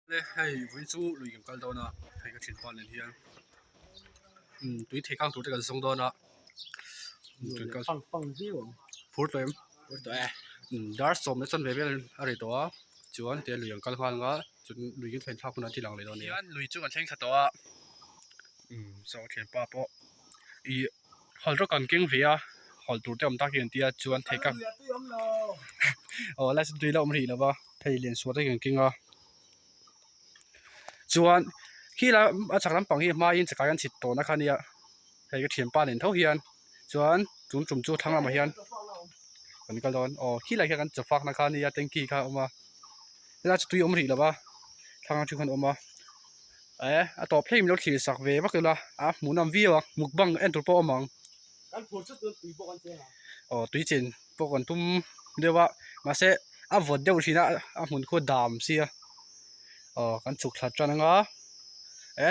เลยให้วิจูลุยกันตัวนะให้ก็ชิ้นปอนเลยที่ตุยเทกังตัวเด็กส่งตัวนะจนก็ปังซิวพูดเลยพูดตัวเดาร์สสมในส่วนเว็บอะไรตัวจวนเดี๋ยวลุยกันฟังก็จนลุยกันเป็นภาพคนนั้นที่หลังเลยตอนนี้ลุยจูกันเช่นขัดตัวสาวเทียนป้าปออีฮอลล์กันเก่งเวียฮอลล์ตัวเต็มตาเกียนเตียจวนเทกังโอ้แล้วสุดที่เราไม่รู้แล้วว่าไทยเรียนสวดได้เก่งอ่ะจวนที่เราจากนั้นปังที่มายินจากการสิทธิ์ตัวนักเนี่ยให้ก็เทียนป้าเห็นเท่าเฮียนจวนจุ่มจูทั้งเรามาเฮียนกันก็ร้อนอ๋อที่ไรกันจะฟักนักเนี่ยเต็งกี่ค่ะออกมาแล้วจะตุยอมรีแล้วป่ะทางชุกันออกมาต่อเพลงเราขี่สักเวมากเลยละหมูน้ำวิวมุกบังเอ็นตัวโปมังกันพูดสุดตัวตุยปกันเจ้าอ๋อตุยเจนปกันตุ้มเดี๋ยวว่ามาเสะวดเดี๋ยวทีนะหมุนโคดามเสียอ๋อกันสุกทัดจัง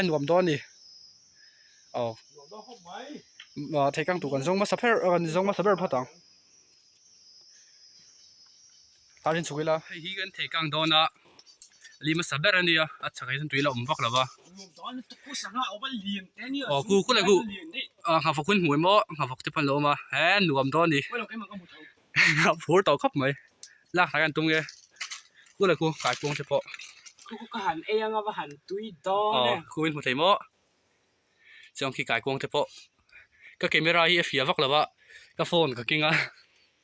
หนวมโดนนี่อ๋อเทกังตุกันส่งมาสับเปอร์กันส่งมาสับเปอร์พัดตังตาจินสุกแล้วให้ฮีกันเทกังโดนลีมาสับเปอร์นี่ชักให้ฉันตุยละฟักแล้วป่ะอ๋อกูเลยกูหาฟักคุณหัวมั้หาฟักที่พันโลมาหนวมโดนนี่พูดต่อครับไหมลากหากันตรงเงี้ยกูเลยกูขายกงเฉพาะกูหันเองอ่ะหันตุยดอเนี่ยกูเป็นหัวใจมั้จะเอาขี้ขายกงเฉพาะก็เกมไม่ไรเฟียฟักแล้วป่ะก็โฟนก็กิ้ง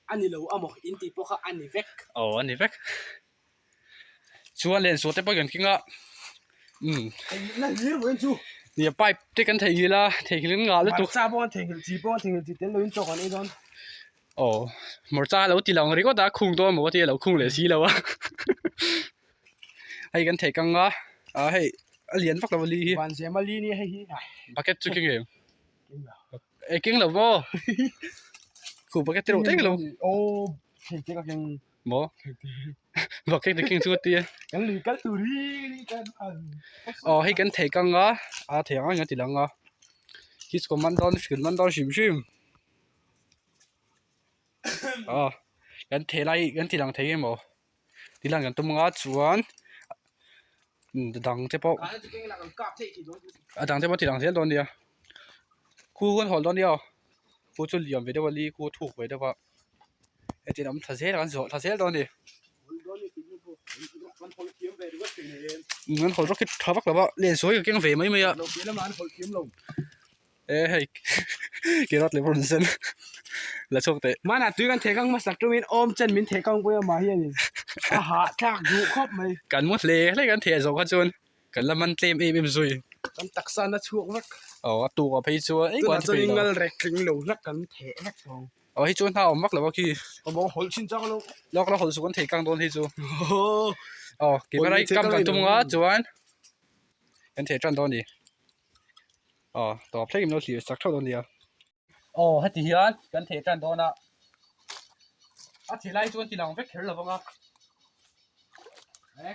อันนี้เราเอาหมกอินตีพวกเขาอันนี้เวกอันนี้เวกชวนเล่นสวดแต่ปกันกิ้งนั่นนี่เหมือนชูเนี่ยไปที่กันเทียละเทียลิ้นงาแล้วตุกซาบอนเทียจีบอนเทียจีเต็นลุยจอกันไอ้ดอนหมดจ้าแล้วตีหลังรีก็ด่าคุ้งตัวหมดที่เราคุ้งเลยสิแล้ววะให้กันเทียกังให้เลียนฟักเราลีวันเสียมาลีนี่ให้บักเก็ตจุกิ้งเองกิ้งแล้วบ่คู่บักเก็ตตีเราเต็งแล้วโอ้เทียก็ยังบ่บักเก็ตกิ้งสุดที่กันลีกันตุรีกันให้กันเทียกังเทียงตีหลังคิดก็มันตอนขึ้นมันตอนชิมกันเทไรกันทีหลังเทียมบ่ทีหลังกันตุ้มจวนดังเฉพาะดังเฉพาะทีหลังเสียตอนเดียวคู่คนหอตอนเดียวคู่จุดเหลี่ยมไปได้วันนี้คู่ถูกไปได้ปะทีนั้นทัศเสียกันสองทัศเสียตอนนี้งั้นคนรักคิดทับแล้วว่าเล่นสวยกับเก่งเฟย์ไหมอะให้เกี่ยวกับเลบรอนสันแล้วโชคเตะมันตุยกันเทกังมาสักตัวมินอมจันมินเทกังไปมาเฮียนี่ทักดูครบไหมกันหมดเลยให้กันเทสองกันจนกันละมันเต็มซวยกันตักซานะช่วงรักตัวไปชัวตัวจะยิงกันเร็กลิงหลูรักกันเทรักฟองให้จวนเท่ามักแล้วว่าคือผมบอกหอยชินจังลูกแล้วหอยสุกันเทกังโดนที่จูเก็บอะไรกำกันตุ้งจวนกันเทจันโดนดิต่อเพลงเราเสียสักเท่าโดนเดียวให้ที่เฮียนกันเทจันโดนที่ไรจวนที่หลังเฟกเฮลหรือเปล่า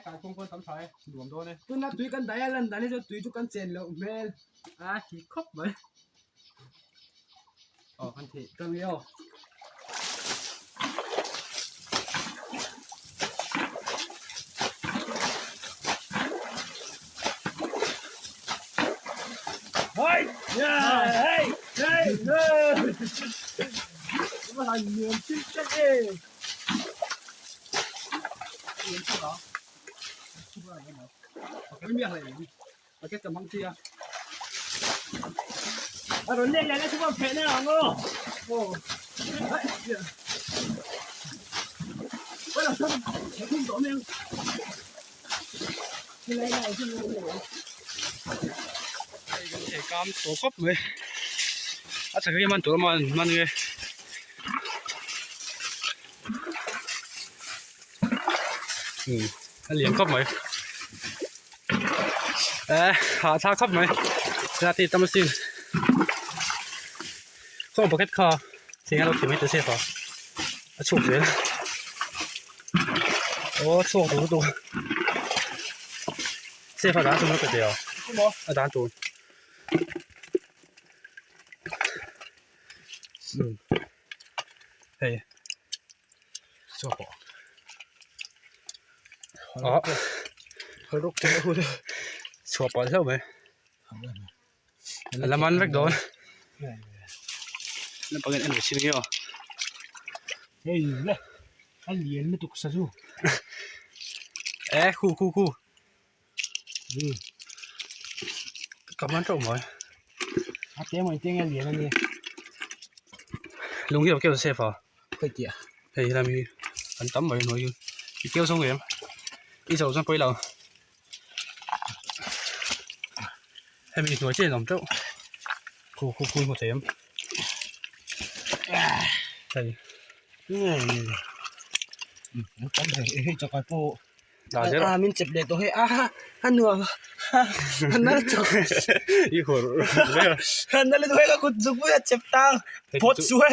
การคุ้มคนทำใช้รวมโดนเลยตัวนั้นตุยกันได้แล้วนั่นนี่จะตุยจุกันเจนแล้วแม่ที่ครบไหมกันเทกันเดียวเฮ้ยเฮ้ยเฮ้ยเฮ้ยมาทำเงินชิ้นเจ๊เงินชิ้นเหรอไม่มีอะไรเลยมาแค่กำลังเชียร์เราเนี่ยยังไงทุกคนเพลนแน่นอนโอ้เฮ้ยเราชอบทุ่มตัวนึงที่ไรไงที่รู้เทกามตัวครบเลยสักทีมันตัวมันเลยเหลี่ยมครบไหมหาท่าครบไหมนาทีตามสิ่งข้อบุกเก็ตคอสิ่งที่เราถือไม่ตัวเสียพอฉุกเลยโอ้ช่วงตัวเสียพอด้านตัวนั้นเดียวด้านตัวเฮ้ยชอบ hơi rút cái hút chùa bỏ lâu mấy làm ăn vách đó nó bằng cái ăn xin nhau hey này anh liền nó tục sao chú khu cảm ơn trộm rồi tiếng mình tiếng anh liền anh đi lùng kia kêu xe phở phải chị thì làm gì anh tắm vậy nói chứ kêu xong rồi em đi dầu sang quay lầu hay mình nói chuyện lòng trộm khu một thế em thầy nó tắm thầy cho cái po mình chụp để tôi anh nữa anh nói cho đi khổ anh nói tôi là con giúp với chụp tang phốt xuôi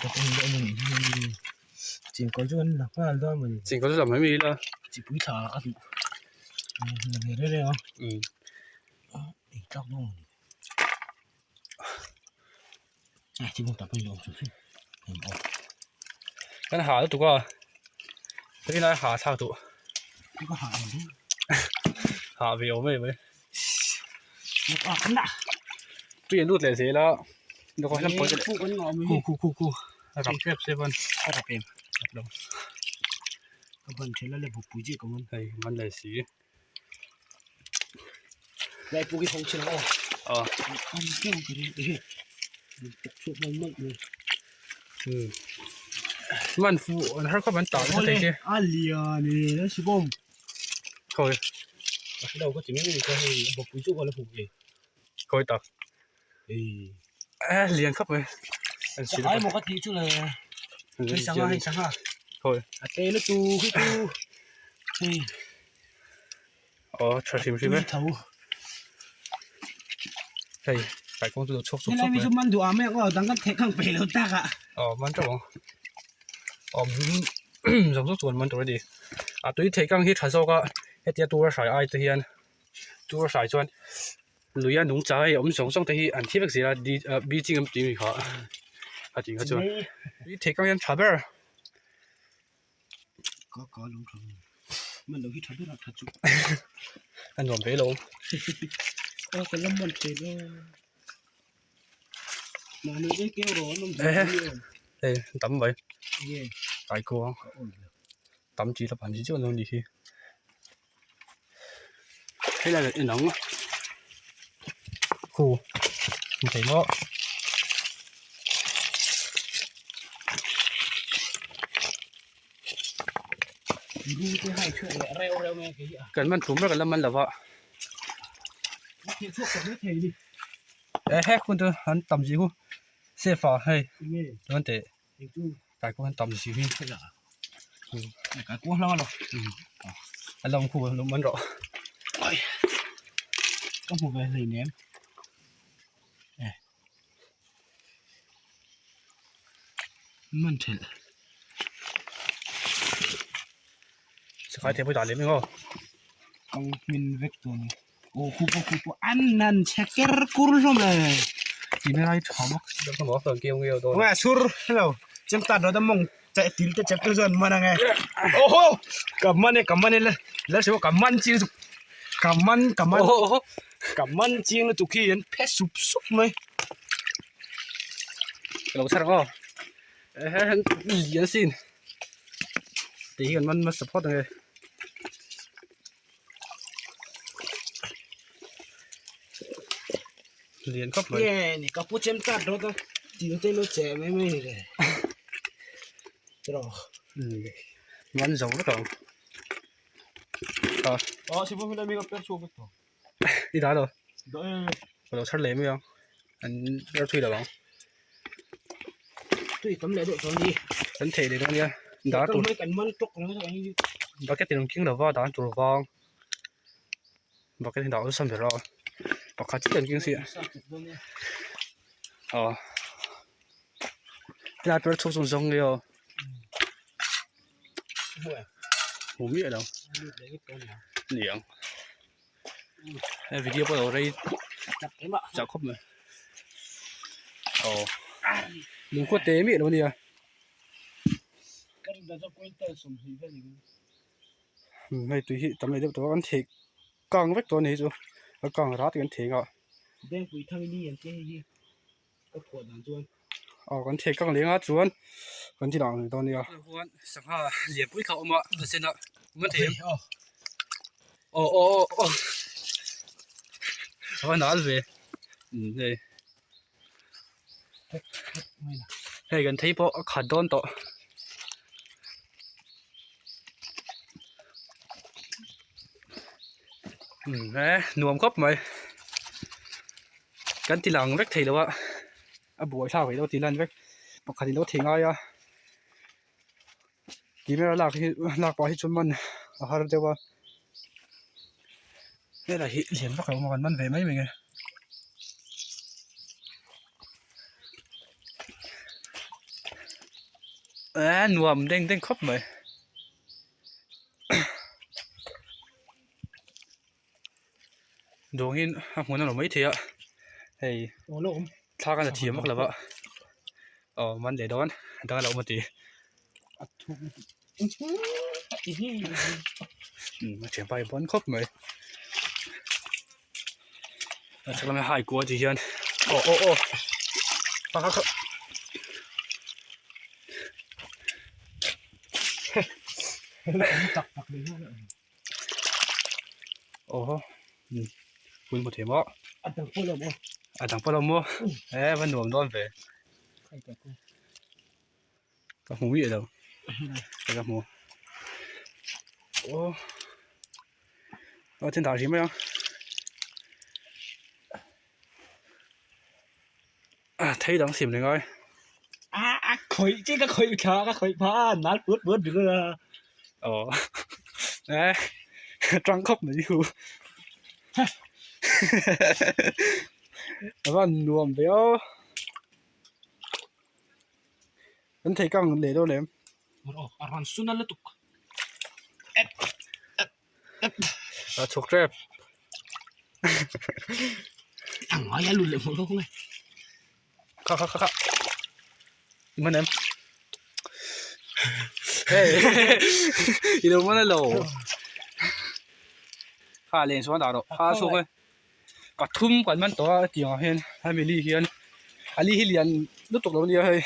có tên gọi mình chỉ có chuyện là có là mình chỉ có làm mấy mì là chỉ búi thả ăn làm gì đấy không để trong luôn chỉ một tập bây giờ cái hạ tụ qua cái này hạ sao tụ có hạ gì hạ về ổn mấy nó ăn đã bây giờ nút lại thế là nó có làm bao nhiêu phụ con ngõ mới khuรับเก็บเซเว่น รับเองรับลงก็มันเท่านั้นเลยบุกปุ๋ยจีกับมัน เฮ้ยมันเลยสี ได้ปุ๋ยของเชื่ออ๋อ อ๋อ อันเกี่ยวกันเลยชุดมันมากเลยมันฟูถ้าเขามันต่อจะได้แค่ อันเลียนี่นะชิบอม คอย เราก็จะไม่มีก็ให้บุกปุ๋ยจีกันแล้วปุ๋ย คอยต่อเลี้ยงครับเลยอัน จะ สี ไอ้หมกติจุเลยให้สังหารให้สังหาร คอย เตะแล้วตูคือตูนี่ อ๋อชาชิมใช่ไหม เท่า เฮ้ยไก่กงตัวชก นี่ไม่ใช่มันดูอ่ะแม่ก็ตั้งกันเทข้างไปแล้วตากอ่ะ อ๋อมันจะบอกอ๋อสองส่วนมันตัวดีตัวที่เทกังที่ชั้นสองก็เฮ็ดตัวสายไอตัวเฮียนตัวสายจวนลุยนุ่งใจผมสงสัยที่อันที่เป็นสิ่งดีบีจริงกับจริงค่ะจริงก็จวนที่เทกังยันชาเบอร์ก็ลงทุนมันลงที่ทับด้วยเราทับจุก อันรวมไปลงก็คนละมันเสร็จแล้วมาหนูได้เกี่ยวร้อนลงไปเอ้ยตั้มไป เย่ ไก่กวางตั้มจีละพันจีจวนลงดีทีให้ได้เลยหนังคูมันใส่หม้อนี่ก็ให้ช่วยเร็วๆไงกี่อ่ะ กันมันถุ่มแล้วกันแล้วมันละวะ เที่ยวช่วยกันไม่เที่ยวดิ เฮ้คุณตัวอันตั้มจีกูเสียฟ้าให้ เย่ มันเตะ เอ็งจู้ ไก่กูอันตั้มจีพี่ ใช่หรอไก่กุ้งแล้วมั้งหรอ อันลำคูมันรอ ก็หมูไปเลยเนี้ยมันเถอะ สกายเทปไปด่าเลยมั้งก็ กองมินเวกตัวนี้โอ้คูอันนั้นเช็คเกอร์กูรู้เลย จีไม่ได้ชอบมั้งแล้วก็บอกเกี่ยวตัว ว่าสุดเราจำตัดเราต้องมองจะติลจะเจ็บตัวส่วนมันไงโอ้โหกับมันเลยแล้วสิว่ากับมันจริงกับมันจริงเลยทุกทียันเพชรสุบไหม เราใช่ก็ยันสินตีกันมันมาสปอร์ตยังไงเรียนครับเลย นี่ก็พูดจำตัดเราต้องติลจะรู้เจ็บไม่เลยรอ มันสองแล้วกันอ๋อสิพวกเรามีกับเพชรสุบตัว đi đá rồi ได้ เราชัดเลยมั้ยยังอันเราช่วยเราบ้าง ตุ้ยทำเลยเด็กตอนนี้ ฉันเทเลยตรงนี้ดา ต้ ตั อ ว งไม่กันมันตกแล้วจะยัง บาเก็ตตรงกิ้งเราว่าดาตัวฟองบาเก็ตดาวสั่นไปรอปากขาดที่ตรงกิ้งสิอ๋อน่าตัวชกส่งเลยอ๋อหูมีอะไรเหลียงไอ้วิดีโอเราได้จับครบเลย oh lùng khuất tế mị đâu nè cái đó cho quên tay sủng gì cái gì mày tùy hị tầm này được tao ăn thịt càng váchตัวนี้chú càng rát cái thịt à đen quỳ thằng đi ăn cái gì cái quần đàn chuan cái thịt càng liền á chuan cái gì nàoตัวนี้à huanสังหาเหลี่ยมปุ้ยเขาเอามาเสร็จแล้วมันเทียมเอาหนาเลยนี่ให้กันที่พอขัดโดนต่อนวมครบไหมกันทีหลังเวกทีแล้ววะบัวชาไปแล้วทีนั้นเวกปกติเราทิ้งอะไรอ่ะกี่เมื่อลากไปให้จนมันหาเดี๋ยวว่านี่แหละเห็นว่าเขามากันมันเวไหมมึงไงนวมเด้งครบไหมดวงหินหัวนั่นหรอไม่เทียเฮ้ยถ้ากันจะเทียมมากเลยปะมันเดี๋ยวโดนเรามาตีมาเทียมไปบอลครบไหมจะทำให้หายกลัวจีเฮียนปะครับจับปักเลยโอ้คุณมาเทียมวะต่างพวกเราต่างพวกเรามั้งมันหนุ่มโดนไปกับหูวิ่งแล้วกับหูโอ้trên đảo gì mấy không thấy đóng xỉm này coi khởi chứ cái khởi khá cái khởi phá nát bớt được rồi trăng khóc này chứ và nuông béo anh thấy căng để đâu ném aran sunan letuk chụp rep nói ya lùn lại một lúc này khắc mình em đi đâu mà nó lồ pha lên xuống đảo độ pha xuống thôi cả thum quảnมันตัวเตียงเห็นให้มีลีเฮียนลีเฮียนรู้ตกแล้วเนี่ยเฮ้ย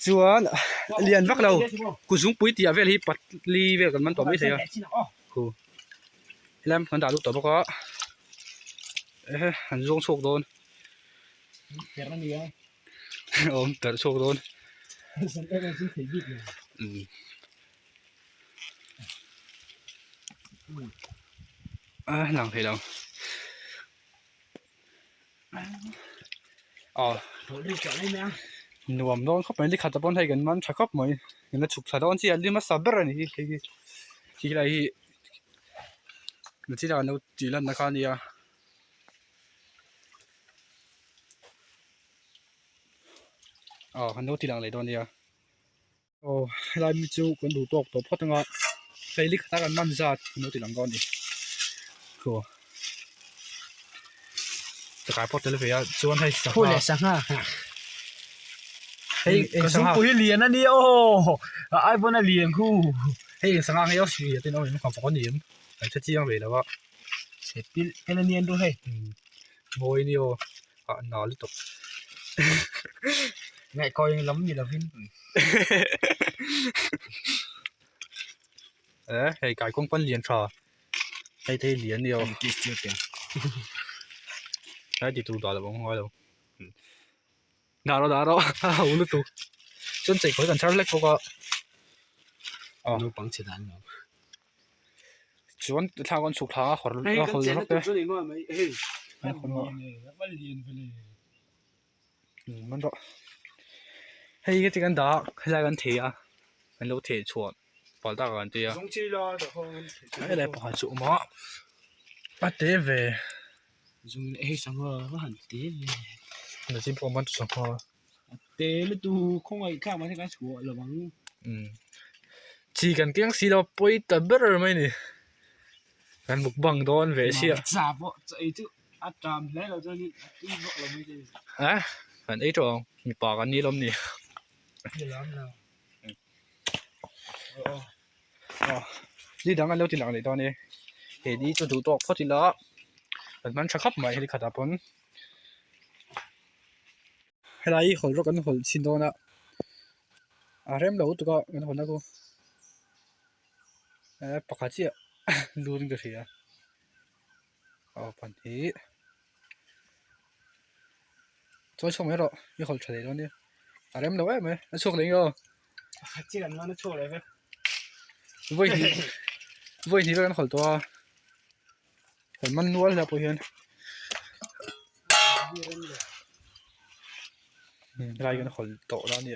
ชวนเรียนวักเรากูสูงปุ๋ยเตียเวลฮีปัดลีเวลกันมันตัวไม่ใช่อ่ะกูแล้วมันด่าลูกตัวบอกว่าหันลงโชคโดนเกิดโชคโดนหลังเหรอหนุ่มโดนเข้าไปที่ขัดตะบนให้กันมันชักเข้าไปเห็นแล้วฉุกชัดตอนที่อันนี้มาสับเบอร์นี่ที่อะไรที่เราเนี่ยจีรันนะครับเนี่ยคันโน้ตที่หลังเลยตอนนี้ลายมิจูคนดูตัวพอตั้งอ่ะไปลิกตากันมันจัดคันโน้ตที่หลังก่อนดิก็จะขายพอเตลเฟียชวนให้สักพูดเลยสักห้าเฮ้ยสักปุ๋ยเหรียญนั่นนี่โอ้ไอ้พวกนั้นเหรียญคู่เฮ้ยสักห้าให้เอาสีที่น้องเห็นความฝันนิ่มแต่ชัดเจนเลยแล้วว่าเสร็จปิ๊ไอ้นั่นเนียนด้วยโมยนี่โอ้หนาวลิตกไงคอยล้ำอยู่แล้วพี่ให้กายกงปั้นเหรียญฟ้าให้ได้เหรียญเดียวกี่เจ็ดเนี่ยได้ติดตัวแล้วบ้างว่าแล้วด่าเราอู้ลูกตัวจนใจเขาจะชัดเล็กพวกก็นูปังเฉดานเนาะชวนทางคนสุขทางขอเขาเลยครับเฮ้ยคนว่ามันเรียนไปเลยมันก็ให้ก็จะกันด่าให้ได้กันเทียเป็นลูกเทียชวนปอดตากันเทียให้ได้ปอดสุมาปัดเตเวจงเฮ้ยสังว่าหันเตเวเดี๋ยวจิ้มพอมันสังว่าเตแล้วดูคงไอ้ข้าวมาที่การชัวร์หรือมั้งจีกันเกี่ยงสีเราไปตัดเบอร์ไหมนี่กันบุกบังโดนเวเชียสาบว่าไอ้จุ อัดจามแล้วเราจะนี่ที่บอกเราไม่ได้ à anh ấy rồi mình bỏ cái ni lông nè เดี๋ยวล้ำเรา đi đằng anh lâu thì đằng này đó nè thì đi cho đủ tốt phát thì đó mình mang chắc khắp mày thì khát bún hay là hồi rồi cái hồi xin đó nè à em lâu tụi cái hồi đó cô bạc hạt gì luôn cái gì à phần thế cho xong hết rồi cái hồi chơi đó nè à em lâu em ấy nó xuống đến rồi chỉ cần nó trôi lại với thì cái hồi to hồi man nuôi là bao nhiêu lại cái hồi to đó nè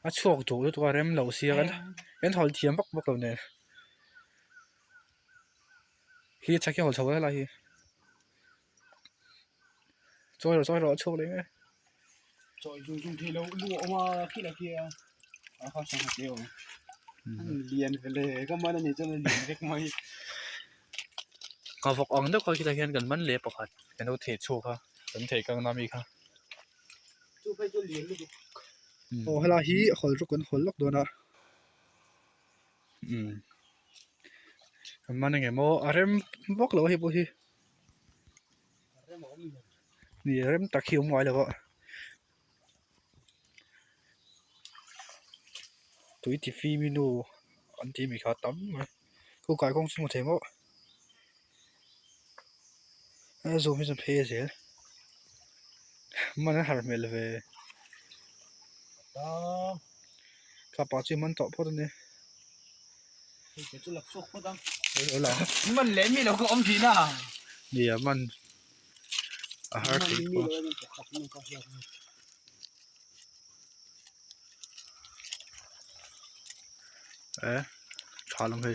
à chuột chủ tụi em lâu xia cái hồi thiếm bắc bắc lâu nè khi chắc cái hồi sầu là gì rồi chuột đấy rồi dùng thì lâu lụa mà khi là kia à không xong tiêu liền về lề cái món này cho nên liền cái mày có vật ong đó coi khi ta hiện gần mắn lệ bạc hạt cái nó thể chuột ha vẫn thể càng nam ý ha chú phải cho liền luôn hay là hi hồi rút quần hồi lóc đó nè mà này mò em bóc lỗ hi bôi hi nè em tắc hiu ngoài là vợ túi thì phi minu anh thì mình khá tắm mà cô cái con sinh một thế mọ zoom hết phê gì mà nó hard mel về đó các bạn chỉ muốn tập thôi nè cái chú lập sốt đó ở là mình lấy mi đâu có ông gì nào nè mình hard thì trả lòng hay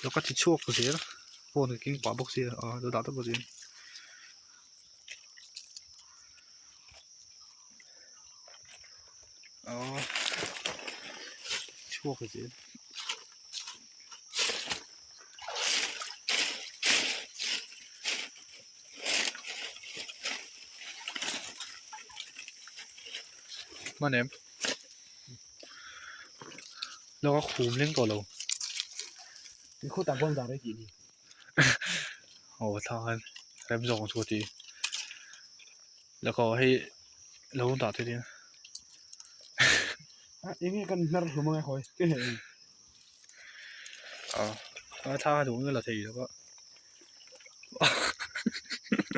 nó có thịt chuột của gì đó vô cái kinh quả bốc gì đồ đào tất của gì chuột của gì mà em nó có khúm lên cổ lầu cái khu tạm quan ra đấy gì thôi em dùng chuột thìแล้วก็ให้เราต้องตัดทีเดียว ini kan nar rumah ngai khoi cái này tha đủ như là thì đó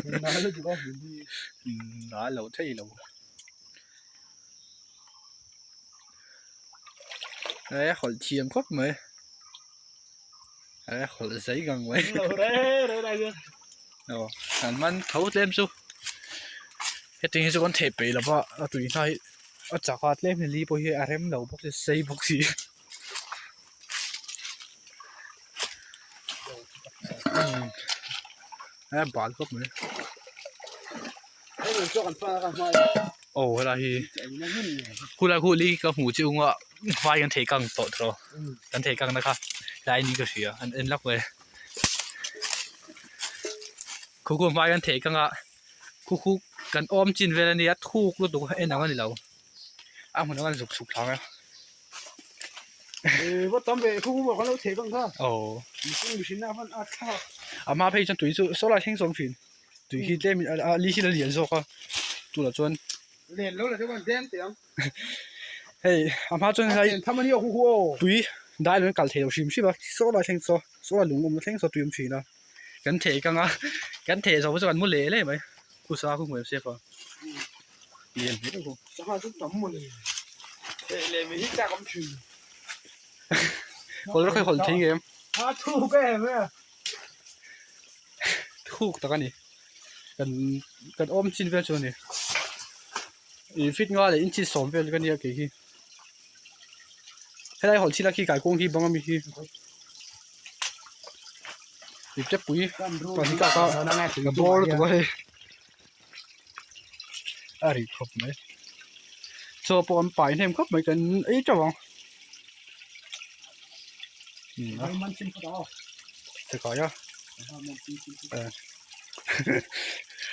nó là chỉ có gì đã lâu thấy lâu đấy khỏi chiêm khóc mày đấy khỏi giấy gần mấy anh man thấu lên su cái tiếng su con thẹp bị là vợ tụi nó chả qua lên thì li bôi em đầu bốc xây bốc gì bán khóc mấy ồ là thì khu là khu li cái hủ chiêu ngọ vai cái thể căng tội rồi cái thể căngนะครับได้นี่ก็เสียอันลักเลยคู่vai cái thể căngอะคู่กันอ้อมจินเวลานี้ทุกรู้ตัวเอ็นเอากันนี่เรามันเอากันสุกๆท้องอ่ะว่าตอนเบคู่บอกว่าเราเทกันค่ะโอ้อยู่ชิ้นหน้าพันค่ะ妈配上对手来轻松群对起这面你去的连锁啊做了准连了就讲这样嘿妈准来他们要呼呼对大人搞铁是不是吧手来轻松手来龙我们轻松对唔去啦跟铁刚啊跟铁就好似กันหมดเลยเลยไหมกูซากูเหมือนเซฟอ่ะเรียนไม่ได้กู sao hai chút tấm mình để mình hít ra công chuyện คนเราเคยคนทิ้งเกม thu cái em á ถูกตะกันนี่กันอ้อมจินเวลชนนี่อีฟิตงาเลยอินชิสองเวลกันเนี่ยกี่ให้ได้หอนชิลักขี้ไก่กุ้งที่บ้างมีที่อีเจ็บปุ๋ยตอนนี้ก็กับบอลตัวเลยอะไรครบไหมโซ่ปอนไปเทมครบไหมกันไอ้เจ้าบ้องมันชิมเขาจะ ก่อนอ่ะ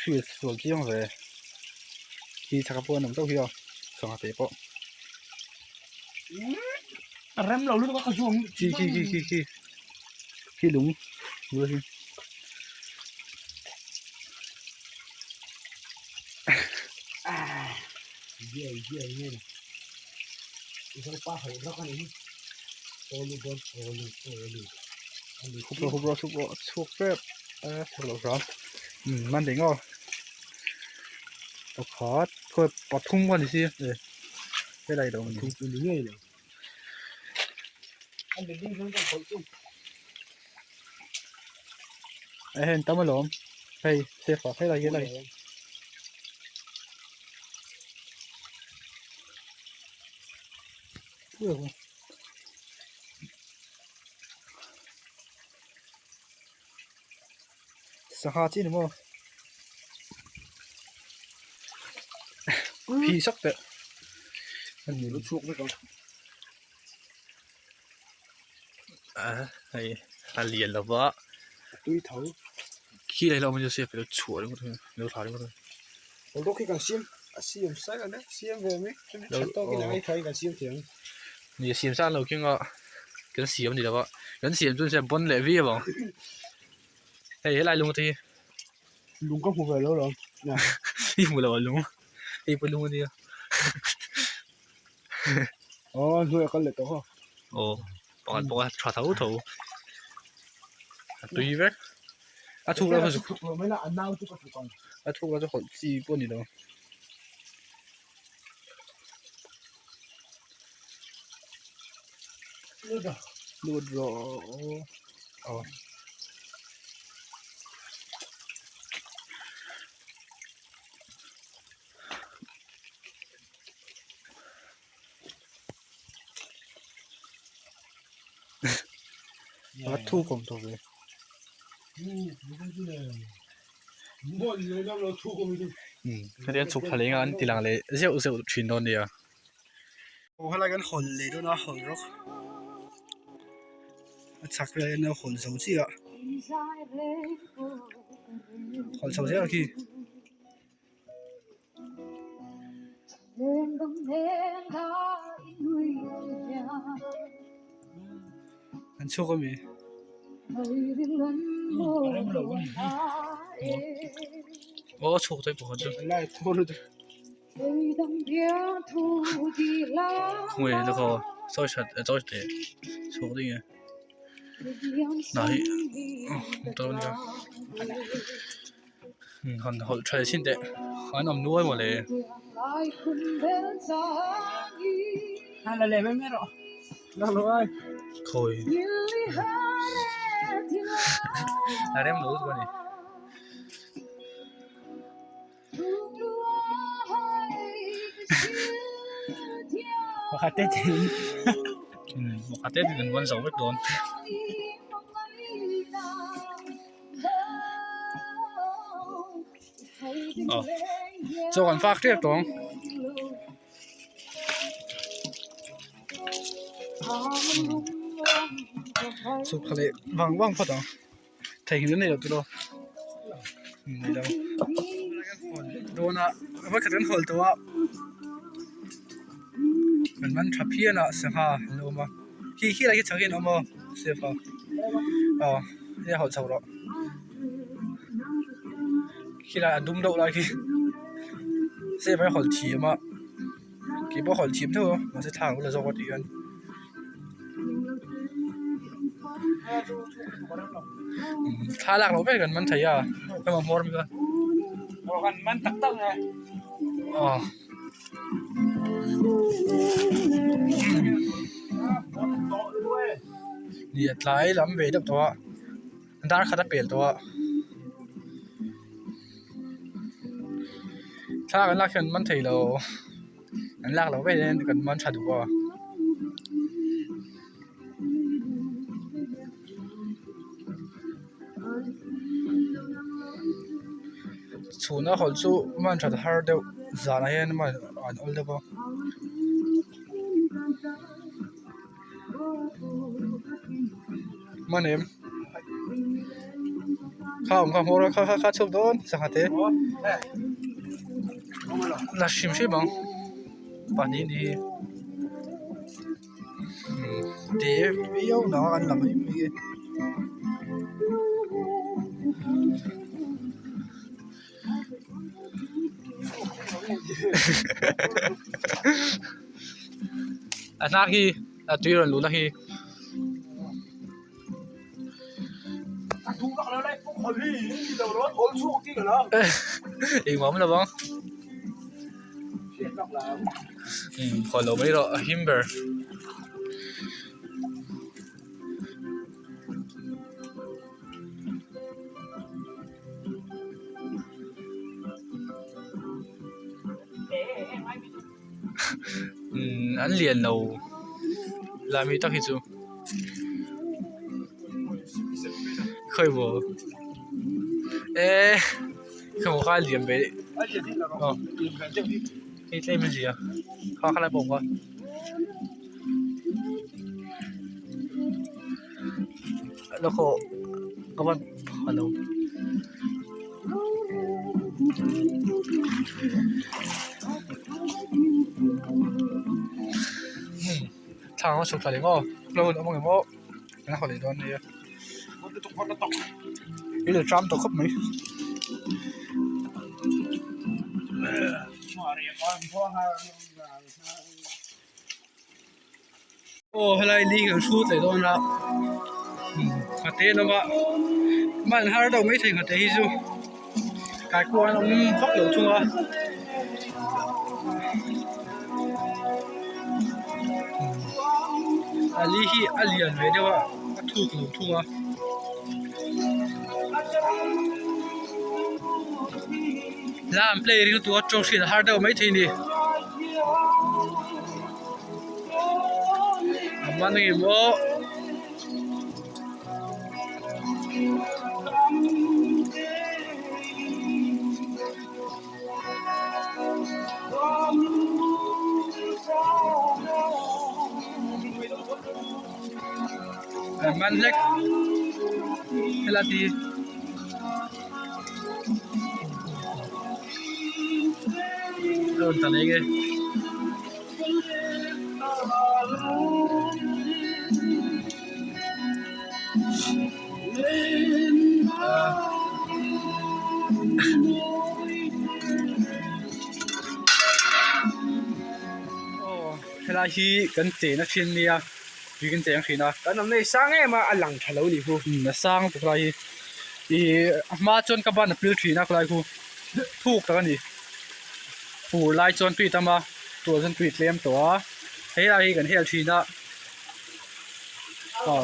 คือสวนที่ยังเลยที่ชักกระปุกน้ำเต้าเหี่ยวสองอาทิตย์ปะ rem lâu lúc có khẩu chuông khi đúng vừa khi yeah nghe này cái pa phải nó cái này hụp rồi sụp phép sụp rồiมันถึงอ่ะขอค่อยปอดทุ่งก่อนดิสิไม่ได้ดอกมันทุ่ง Đúng rồi này. Anh đừng đi hướng trong khẩu chung. เห็นตั้มมาหลอมให้เสียฝาให้อะไรกันอะไรเพื่อสหาจีนมั้งพี่สักแต่มันมี Nó chuộc với con. ไอ้ฮันเลียนแล้ววะ Tùy thấu. ขี้อะไรเรามันจะเสียไปแล้วชัวร์เลยมั้งเดี๋ยวถ่ายเลยมั้ง Còn đôi khi càng xiêm. Xiêm sai rồi đấy. Xiêm về mấy. Chặt to cái này thấy càng xiêm tiếng. 你先上楼见个，跟嫌你了吧？跟嫌就是本来味吧？哎，来弄的， Đúng có một về lâu rồi. Nè. 一木了弄，一不弄的。 Thôi con lệ tổ hả? 哦，把插头头，对呗？啊，出了就是， Mới là ăn nào chứ có phải còn. 啊，出了就好基本的了。 Luôn rồi. 录着哦， วัตถุผมตัวเลย Một người đâu là thu công đi. เขาเรียกสุกทะเลงานทีหลังเลยเสียวชินโดนเดียวโอ้อะไรกันขนเลยด้วยนะขนรกชักเลยเนี่ยขนเสาเสียขนเสาเสียกี่อันชั่วก็มี โอ้ชั่วตัวผมจะ Lại thôi rồi. คงแล้วก็ซอยชัดซอยเตะชั่วได้ไงไหนตัวนี้หันหัวใช้ชิ้นเตะหันน้ำนัวหมดเลย Hai là lệ mấy rồi. Nào rồi. คอยอะไรมันรู้ตัวนี้ Và khát tết thì ปกติถึงวันเสาร์ไม่โดนอ๋อเจ้ากันฝากเรียบตรงสุขเลยว่างพอดถ่ายคลิปนี้เดี๋ยวตัวนี่เดี๋ยวโดนอ่ะว่าขัดกันหดตัวมันทับเพี้ยนอ่ะเสียงฮะรู้มั้ยขี้อะไรขี้ชักเห็นอ่ะมั้งเสียฟ้าอ๋อเนี่ยหดเสาร์ขี้อะไรดุมดอกอะไรขี้เสียไปหดทีมั้งกี่บ่หดทีมเท่ามันจะทางเราจะวัดกันถ้าหลักเราไปกันมันใช่ยาก็มามอร์มกัน Rồi cònมันtắc tắc này. อ๋อนี่หลายลำเวดับตัวด้านขัดเปลี่ยนตัวถ้ากันลักกันมันถี่เราอันลักเราไปเล่นกันมันชัดกว่าส่วนคนสู้มันชัดฮาร์ดเดียวจานอะไรนี่มันอันอัลเดบมันเอง ข้าวหัวข้าวชุบโดนสังหารเตะน่าชิมใช่บ้างป่านนี้ดีเดี๋ยวน้องอันละไม่มีอันนั้นที่ตัวเรารู้นะที่อีกว่ามันละบ้างขอเราไม่รอฮิมเบอร์อันเรียนเราลามีต้องคิดดูเคยบ่คือผมข้าเรียนไปอ๋อนี่เต้มันสิอ่ะข้าข้าอะไรผมก็แล้วก็ว่าฮัลโหลทางเขาสุดท้ายก็เราเอามาเก็บว่าเป็นคนเดียวนี่นี่เลยทรัมป์ตัวครบไหมโอ้อะไรลีกันชุดเลยตอนนั้นขัดเต้นแล้วว่ามันหาเราไม่ถึงขัดเต้นที่สุดการกวนเราฟักเหลวทุ่งอ่ะอันนี้ที่อันเลียนเลยเดี๋ยวว่าถูกเหลวทุ่งอ่ะล่ามเพลย์ที่ตัวโจชิดหาเราไม่ถึงดิมันนี่โมมันเล็กเวลาดีโดนทะเลไงเวลาที่กันเจนักชินเนี่ยวิกันเจนักชินนะแต่น้ำในสร้างไงมาอลังทะเลนี่คูนะสร้างตัวอะไรอีมาจนกับบ้านปลิวทีนักอะไรคูถูกแล้วนี่ผู้ไล่จนปีตมาตัวจนปีเลี้ยมตัวให้อะไรกันให้ทีนะอ๋อ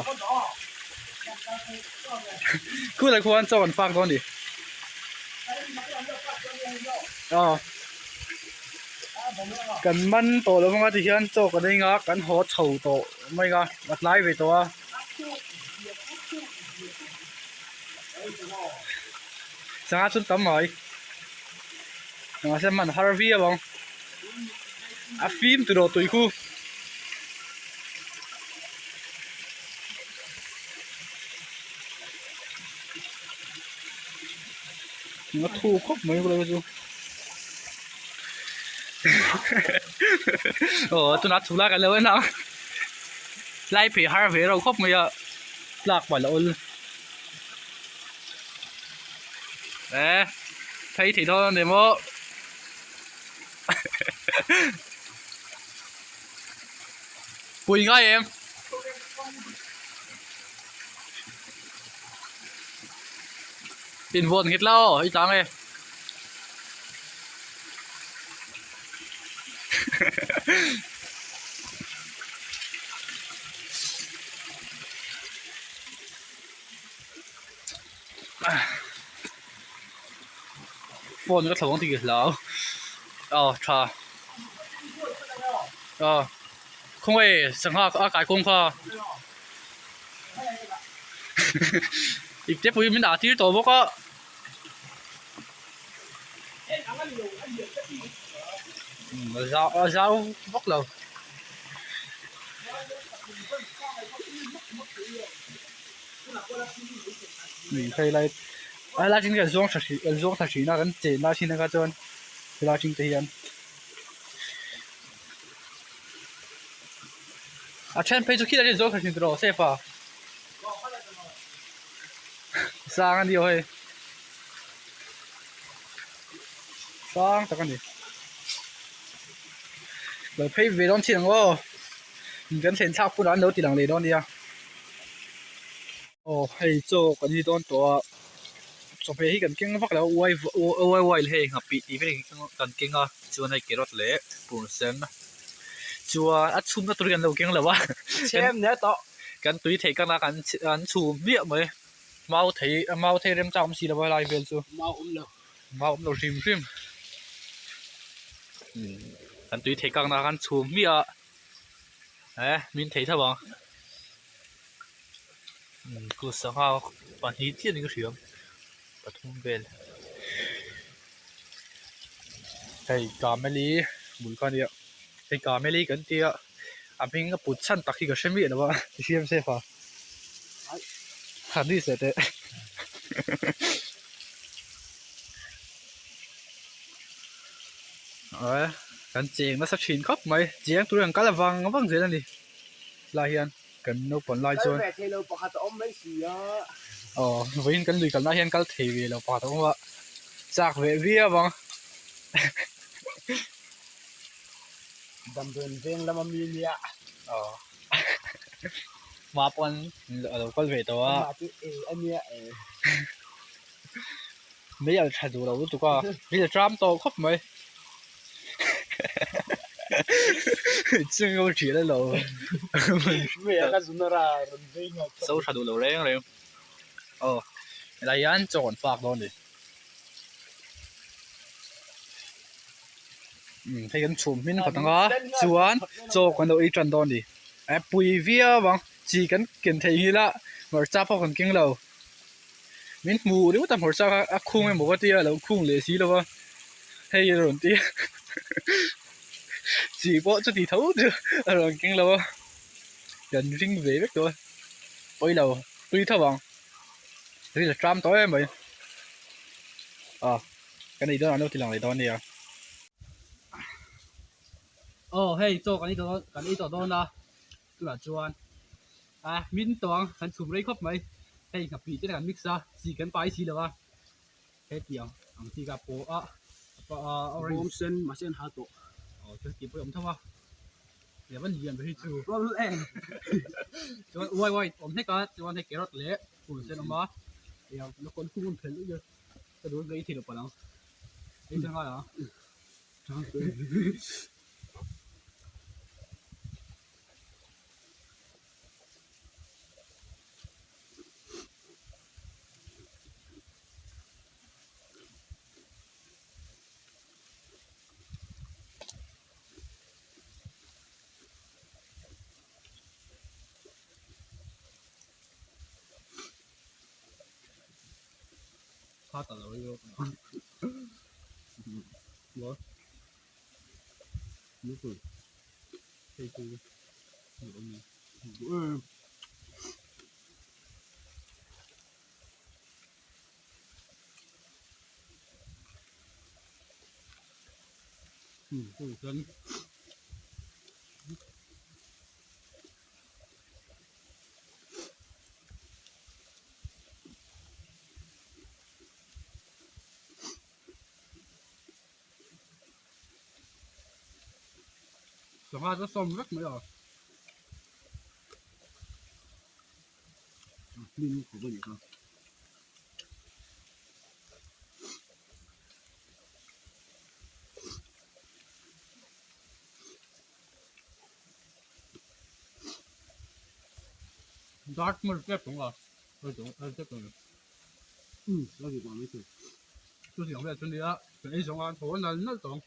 คืออะไรควรจะวันฟังก่อนดิอ๋อกันมันโตแล้วมันก็จะเห็นโตกันได้งะกันหัวเฉาโตไม่ก็มัดไล่ไปตัวสังหารสุดตั้มหน่อยสังหารเส้นมันฮาร์วีอะบ้างอาฟิล์มตัวตัวอีกคู่มันถูกครบไหมกูเลยจูโอ้ตัวนัดถูกลากกันเลยนะไล่ผีฮาร์วีเราครบไหมอะลากบ่อยละอุ่นthấy thì thôi để mô Quỳnh ơi em tiền vuông hết lâu ít lắm em phone cái thằng thì lão cha không phải sang hoa cái công pha ít tiếp với mình đã thiếu tổ bốc á rau bốc lầu mình thấy lại ai la chính cái zong thật sự nó gần chế la chính cái chọn la chính thể hiện à chen page khi là cái zong thật sự rồi sẽ phải sang anh đi ơi sang tất cả đi rồi page về đón tiền ngô gần tiền tháp cũng đã nấu tiền lấy đón đi à ồ hay cho cái gì đónตัวสมัยที่กันเก่งพักแล้วไวเลยครับปีนี้ไม่ได้กันเก่งอ่ะชวนให้เกลอดเละปุ่นเซนชัวอัดชุ่มก็ตัวกันเราเก่งแล้ววะ เชมเนี่ยต่อ กันตุยเทกันละกันชุ่มเบี้ยไหมเมาเทเริ่มจำสีแล้วเวลาเวลซู เมาเลย เมาเราริมกันตุยเทกันละกันชุ่มเบี้ยมินเทท่าบ้างกูสังหารปัญหาที่นี่ก็เสียงปฐมเบลไอ้กาเมลีบุญกันเดียวไอ้กาเมลีกันเดียวอ่ะพิงก็ปุดชั้นตักที่ก็เชื่อมีนะวะเชื่อมเสียฟ้าหันดีเสร็จเลยกันเจียงน่าสักชิ้นครับไหมเจียงตัวอย่างกันละวังเสียนั่นดิลายเฮียนกันนกปนลายชนอ๋อวิ่งกันลุยกันลายเฮียนกันทีวีเราปาตรงว่าจากเวียบังดำเดินเพลงแล้วมันมีเนี่ยอ๋อมาปนเราก็เวตัวมาที่อันเนี้ยไม่อยากถ่ายดูเราตัวก็นี่จะจามโตครับไหม真有钱的喽！ไม่อยากจะสุนทราเรื่องเพลงอ่ะ收查到路咧你，哦，嚟緊做人發多啲，睇緊全面發動啊，做完做緊到一陣多啲，背 V 啊喎，自緊見睇起啦，我揸破緊經路，面冇啲乜但係揸啊空嘅冇嗰啲啊，老空嚟死咯喎，係樣啲。chỉ bỏ cho thì thấu chứ rồi kinh lâu gần rinh về biết rồi bây đầu tuy thao bằng thế là trăm tối em vậy cái này đó là đâu thì làm này đó nè hey cho cái này đó na tức là chuan min toang hắn chụp lấy khóc mấy hey gặp bị cái này mix ra chỉ cần bài xí là cái tiếng anh chỉ gặp bộ bom sen mà sen hạt tổ cái kịp với ông thâu à để vẫn liền với chú rồi em cho quay ông thấy cả cho anh thấy kéo lẽ của xe nó má thì nó còn không thể nữa cái đối với thì được bao lâu đi xem coi hả phát tờ rồi vô bố nước rồi cây cu dân Giờ hoa nó xong rất mấy rồi min của mình không dark mưa kép đúng rồi chắc rồi đó thì còn mấy thứ tôi想在村里啊跟一种啊头呢那种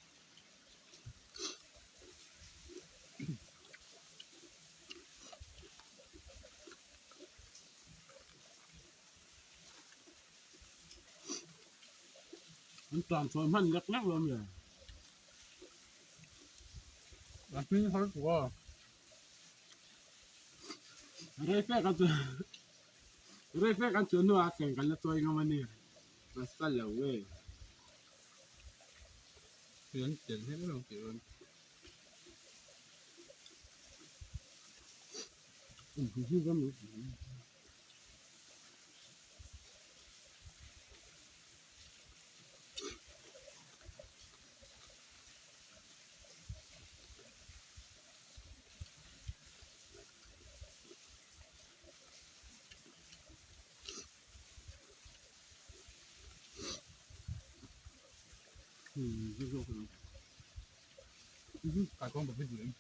มันtoàn sốมันlắc lắc luôn rồi là pin hơi của đây phép ăn chuột nữa xem cái là tôi ngon này 算了喂，人点黑那种结论，不是这么。就是可能，打光不会人。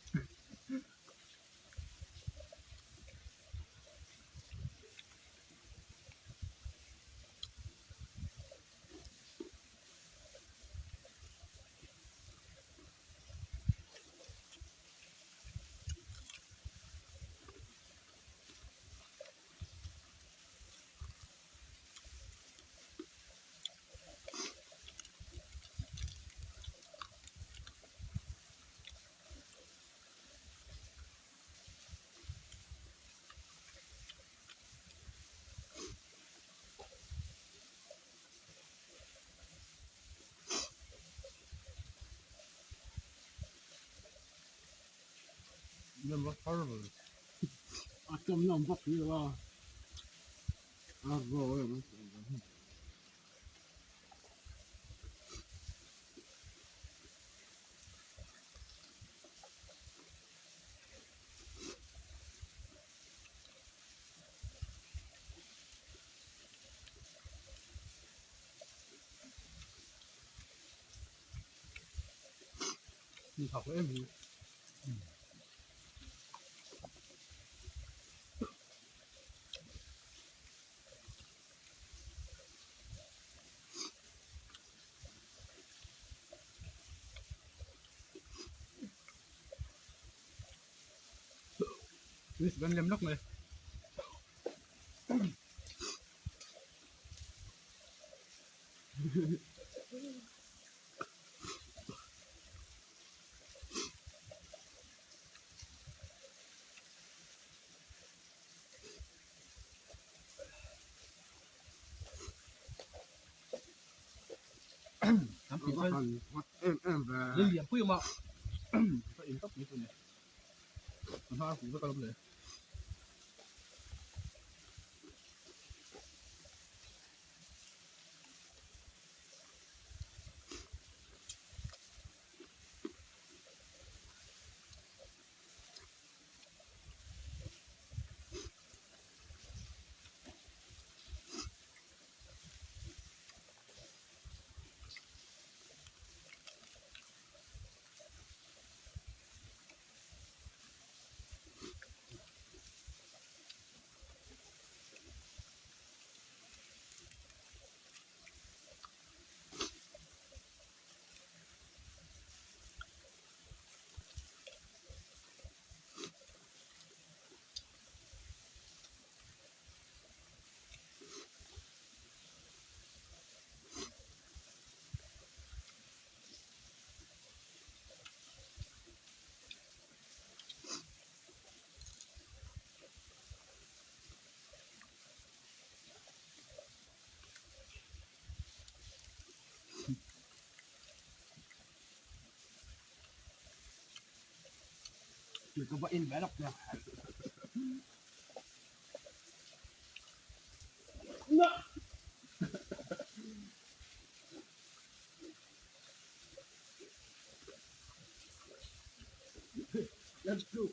那么好了，啊，这么那么不皮了，啊，不，我也没。你跑回 M，你是跟连落没？咱比分，你脸不嘛？这赢到比分呢？他胡子搞不来。你个不应该了，那。Let's go.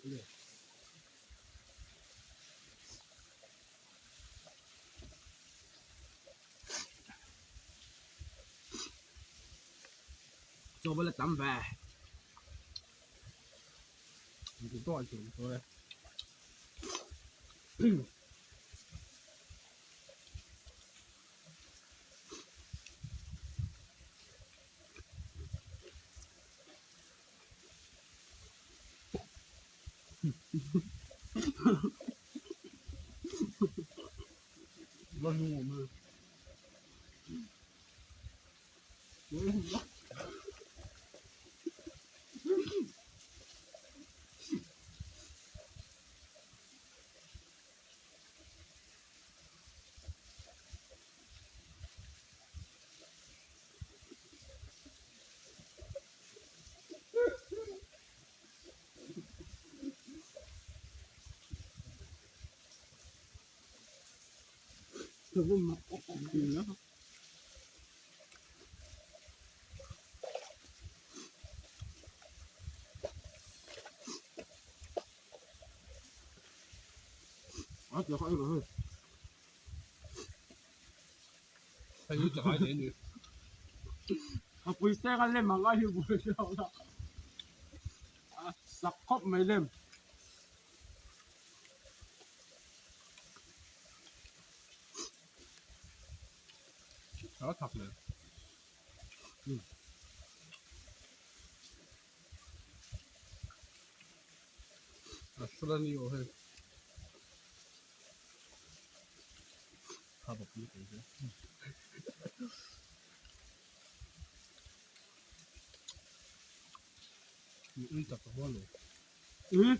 做不了蛋白，你多少钱？说嘞？帮助我们。giờ khỏi rồi hay như chả thế nhỉ bùi xe ăn lên mà ngay bùi đâu đó sặc khóc mấy lên đó thật này số nhiều hơn học như thế những tập quá rồi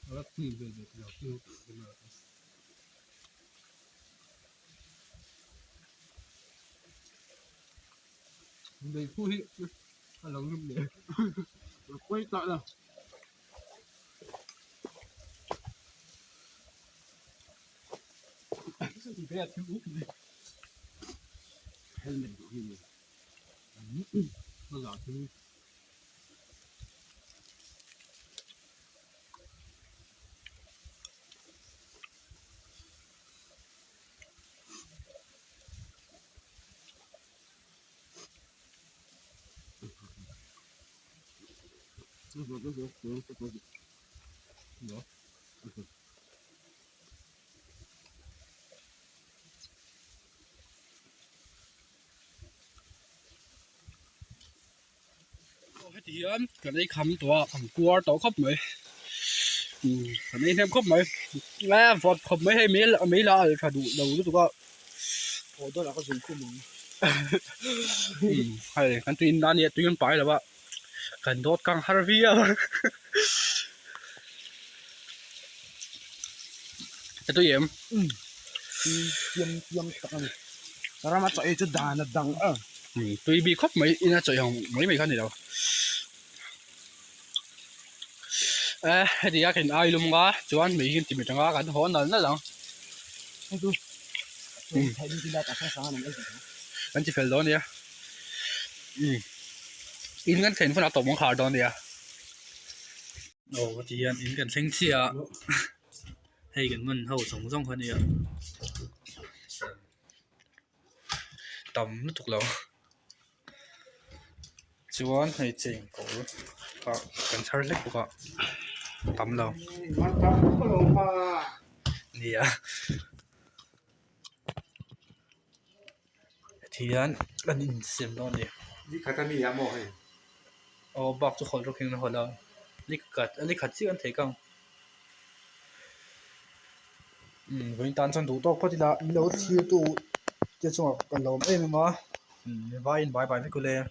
nó thì về được nhiều tiêu đây phu hiện lòng nhung để quay lại rồi thì cái thiếu hay mình cũng như nó là thiếu đó thì cái này khămตัวkhăm cua tổ khóc mấy cái này thêm khóc mấy nghe vọt khóc mấy hay mấy là phải đủ đầu nữa tụi con ồ đó là có dùng khung mỏng hay cái tuyến đan này tuyến phải là vậy cần đốt căng Harvey à cái tôi em tiêm tặng này ra mà chạy cho đàn là đằng tôi bị khóc mấy in ra chạy hồng mấy mấy con gì đâu thì cái ai luôn quá chuan mấy cái tìm được cái cái hòn nó lắm thấy đi ra cả sáng này anh chỉ phải đó nè in cái thành phần là tổng mong khảo đó nè ồ thì in cái sinh xia hay cái mình hậu sống trong hơn nè tầm nó thuộc lâu chuan hay chỉnh cổ và cần chơi lết của tầm lâu nè thì anh in xem đó nè đi khai cái gì à mồ hề bọc cho khỏi rồi nó hồi là lịch khát chứ anh thấy không với tan chân đủ to có thì là lâu thiêu tụ 这种个老妹妹嘛，拜拜拜拜，那个嘞。